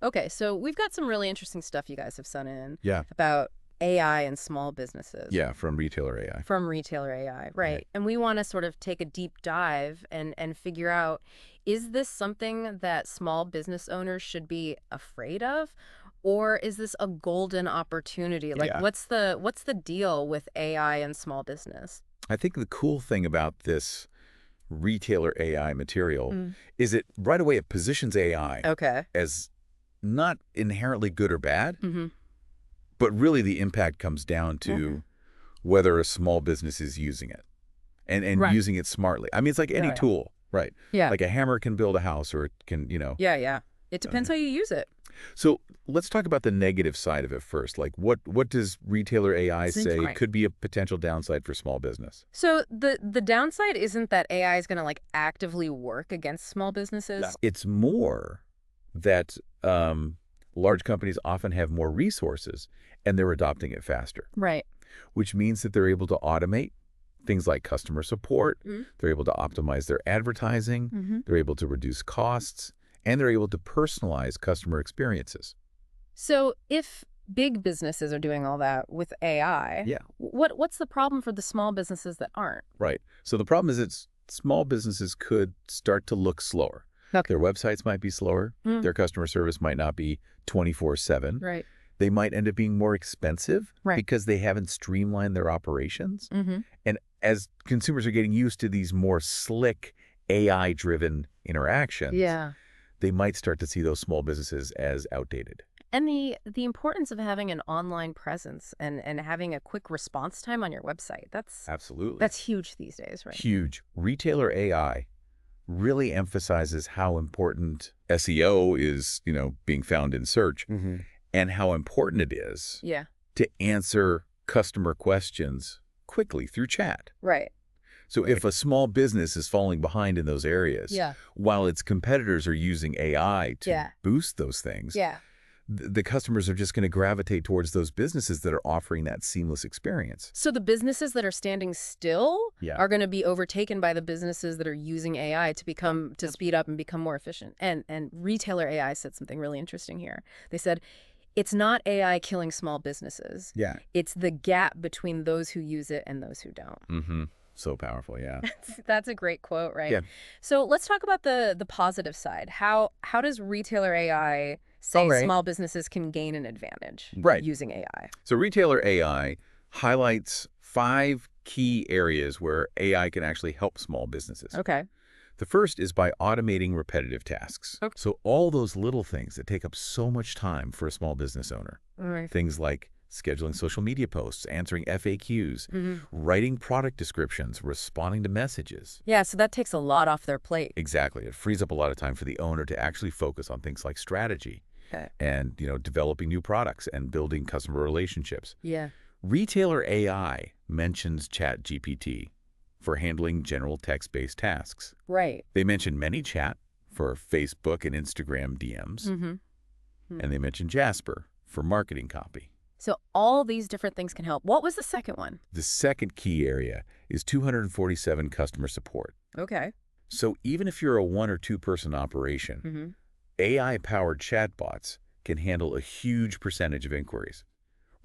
Okay, so we've got some really interesting stuff you guys have sent in Yeah. about AI and small businesses. Yeah, from Retailr AI. From Retailr AI, right. And we want to sort of take a deep dive and figure out, is this something that small business owners should be afraid of? Or is this a golden opportunity? Like, Yeah. what's the deal with AI and small business? I think the cool thing about this Retailr AI material Mm. is it right away it positions AI Okay. as not inherently good or bad, Mm-hmm. but really the impact comes down to whether a small business is using it and Right. using it smartly. I mean, it's like any Yeah. tool, right? Yeah. Like a hammer can build a house or it can, Yeah. It depends how you use it. So let's talk about the negative side of it first. Like what does Retailr AI say Right. could be a potential downside for small business? So the downside isn't that AI is going to like actively work against small businesses. It's more that large companies often have more resources and they're adopting it faster, Right. which means that they're able to automate things like customer support. Mm-hmm. They're able to optimize their advertising. Mm-hmm. They're able to reduce costs, and they're able to personalize customer experiences. So if big businesses are doing all that with AI, Yeah. what's the problem for the small businesses that aren't? Right. So the problem is that small businesses could start to look slower. Okay. Their websites might be slower. Mm. Their customer service might not be 24/7. Right. They might end up being more expensive Right. because they haven't streamlined their operations. Mm-hmm. And as consumers are getting used to these more slick AI-driven interactions, they might start to see those small businesses as outdated. And the importance of having an online presence and having a quick response time on your website, Absolutely. that's huge these days, right? Huge. Retailr AI really emphasizes how important SEO is, being found in search, and how important it is to answer customer questions quickly through chat. Right. So if a small business is falling behind in those areas, while its competitors are using AI to boost those things, the customers are just going to gravitate towards those businesses that are offering that seamless experience. So the businesses that are standing still are going to be overtaken by the businesses that are using AI to speed up and become more efficient. And Retailr AI said something really interesting here. They said, it's not AI killing small businesses. It's the gap between those who use it and those who don't. So powerful, yeah. That's a great quote, right? So let's talk about the positive side. How does Retailr AI say small businesses can gain an advantage using AI? So Retailr AI highlights 5 key areas where AI can actually help small businesses. Okay. The first is by automating repetitive tasks. Okay. So all those little things that take up so much time for a small business owner. Right. Things like scheduling social media posts, answering FAQs, writing product descriptions, responding to messages. Yeah, so that takes a lot off their plate. Exactly. It frees up a lot of time for the owner to actually focus on things like strategy and, developing new products and building customer relationships. Yeah. Retailr AI mentions ChatGPT for handling general text-based tasks. Right. They mention ManyChat for Facebook and Instagram DMs. And they mention Jasper for marketing copy. So all these different things can help. What was the second one? The second key area is 247 customer support. Okay. So even if you're a 1 or 2 person operation, AI-powered chatbots can handle a huge percentage of inquiries.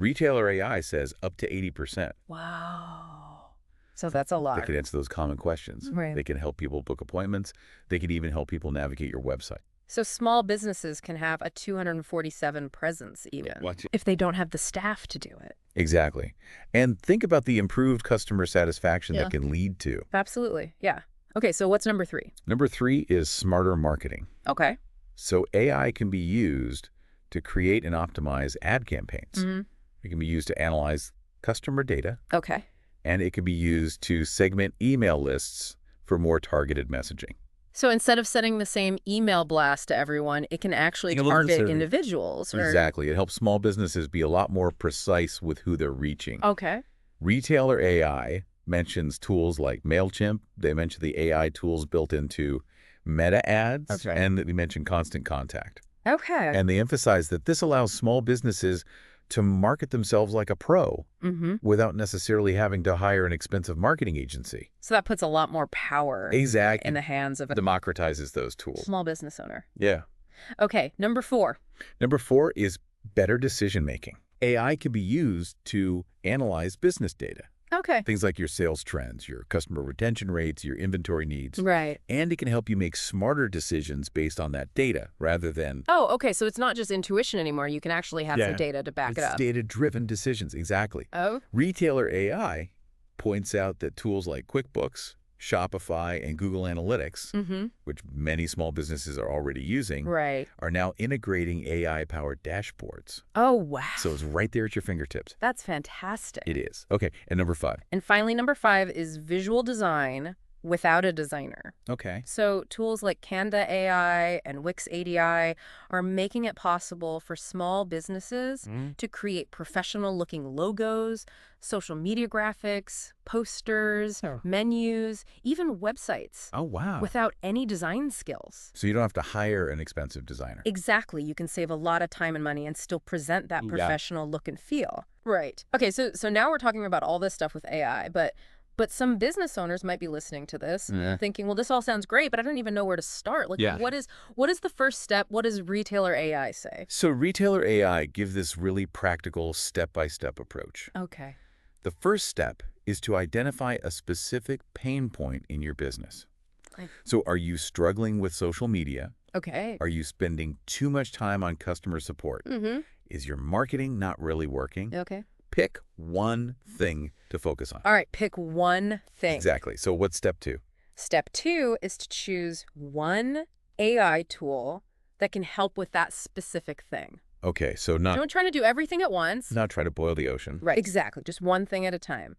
Retailr AI says up to 80%. Wow. So that's a lot. They can answer those common questions. Right. They can help people book appointments. They can even help people navigate your website. So small businesses can have a 247 presence even if they don't have the staff to do it. Exactly. And think about the improved customer satisfaction that can lead to. Absolutely. Yeah. Okay, so what's number 3? Number 3 is smarter marketing. Okay. So AI can be used to create and optimize ad campaigns. It can be used to analyze customer data. Okay. And it can be used to segment email lists for more targeted messaging. So instead of sending the same email blast to everyone, it can actually target individuals. Exactly. It helps small businesses be a lot more precise with who they're reaching. Okay. Retailr AI mentions tools like MailChimp. They mention the AI tools built into Meta ads. That's right. And they mention Constant Contact. Okay. And they emphasize that this allows small businesses to market themselves like a pro without necessarily having to hire an expensive marketing agency. So that puts a lot more power in the hands of a democratizes those tools. small business owner. Yeah. Okay, number 4. Number 4 is better decision-making. AI can be used to analyze business data. Okay. Things like your sales trends, your customer retention rates, your inventory needs. Right. And it can help you make smarter decisions based on that data rather than... Oh, okay, so it's not just intuition anymore. You can actually have some data to back it up. It's data-driven decisions, exactly. Oh? Retailr AI points out that tools like QuickBooks, Shopify, and Google Analytics, which many small businesses are already using, are now integrating AI-powered dashboards. Oh, wow. So it's right there at your fingertips. That's fantastic. It is. Okay, and number 5. And finally, number 5 is visual design without a designer. Okay. So tools like Canva AI and Wix ADI are making it possible for small businesses to create professional-looking logos, social media graphics, posters, menus, even websites. Oh, wow. Without any design skills. So you don't have to hire an expensive designer. Exactly. You can save a lot of time and money and still present that professional look and feel. Right. Okay, so now we're talking about all this stuff with AI, but some business owners might be listening to this thinking, well, this all sounds great, but I don't even know where to start. Like, what is the first step? What does Retailr AI say? So Retailr AI gives this really practical step-by-step approach. Okay. The first step is to identify a specific pain point in your business. So are you struggling with social media? Okay. Are you spending too much time on customer support? Is your marketing not really working? Okay. Pick one thing to focus on. All right, pick one thing. Exactly. So what's step 2? Step 2 is to choose one AI tool that can help with that specific thing. Okay, so don't try to do everything at once. Not try to boil the ocean. Right, exactly. Just one thing at a time.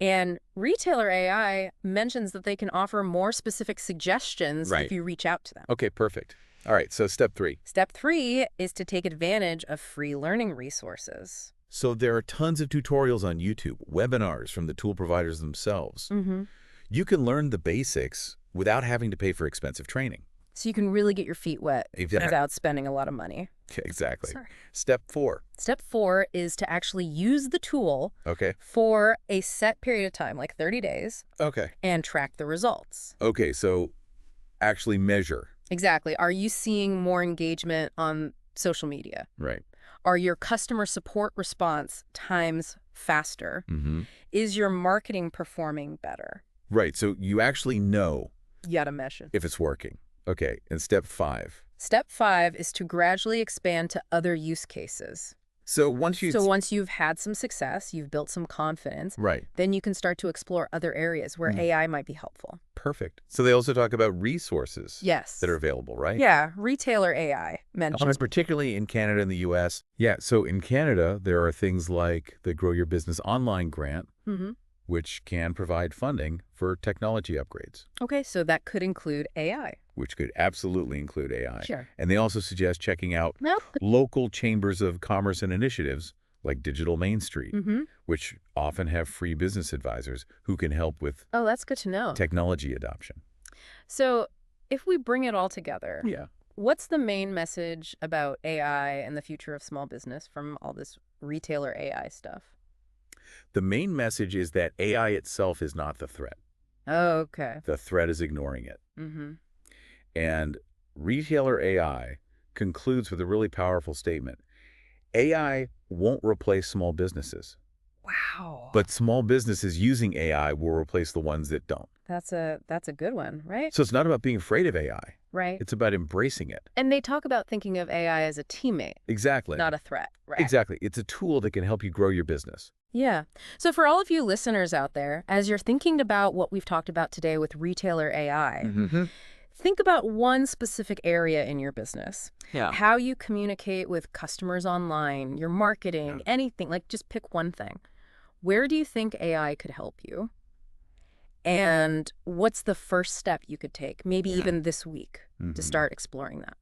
And Retailr AI mentions that they can offer more specific suggestions if you reach out to them. Okay, perfect. All right, so step 3. Step 3 is to take advantage of free learning resources. So there are tons of tutorials on YouTube, webinars from the tool providers themselves. You can learn the basics without having to pay for expensive training. So you can really get your feet wet without spending a lot of money. Exactly. Step 4. Step 4 is to actually use the tool for a set period of time, like 30 days, and track the results. Okay, so actually measure. Exactly. Are you seeing more engagement on social media? Right. Are your customer support response times faster? Is your marketing performing better? Right, so you actually know You gotta measure. if it's working. Okay, and step 5. Step 5 is to gradually expand to other use cases. So once you've had some success, you've built some confidence, then you can start to explore other areas where AI might be helpful. Perfect. So they also talk about resources that are available, right? Yeah, Retailr AI mentions. Particularly in Canada and the U.S. Yeah, so in Canada, there are things like the Grow Your Business Online grant, which can provide funding for technology upgrades. Okay, so that could include AI. Which could absolutely include AI. Sure. And they also suggest checking out local chambers of commerce and initiatives like Digital Main Street, which often have free business advisors who can help with that's good to know. Technology adoption. So if we bring it all together, what's the main message about AI and the future of small business from all this Retailr AI stuff? The main message is that AI itself is not the threat. Oh, okay. The threat is ignoring it. And Retailr AI concludes with a really powerful statement. AI won't replace small businesses. Wow. But small businesses using AI will replace the ones that don't. That's a good one, right? So it's not about being afraid of AI. Right. It's about embracing it. And they talk about thinking of AI as a teammate. Exactly. Not a threat. Right. Exactly. It's a tool that can help you grow your business. Yeah. So for all of you listeners out there, as you're thinking about what we've talked about today with Retailr AI, think about one specific area in your business. How you communicate with customers online, your marketing, anything. Like, just pick one thing. Where do you think AI could help you? And what's the first step you could take, maybe even this week, to start exploring that?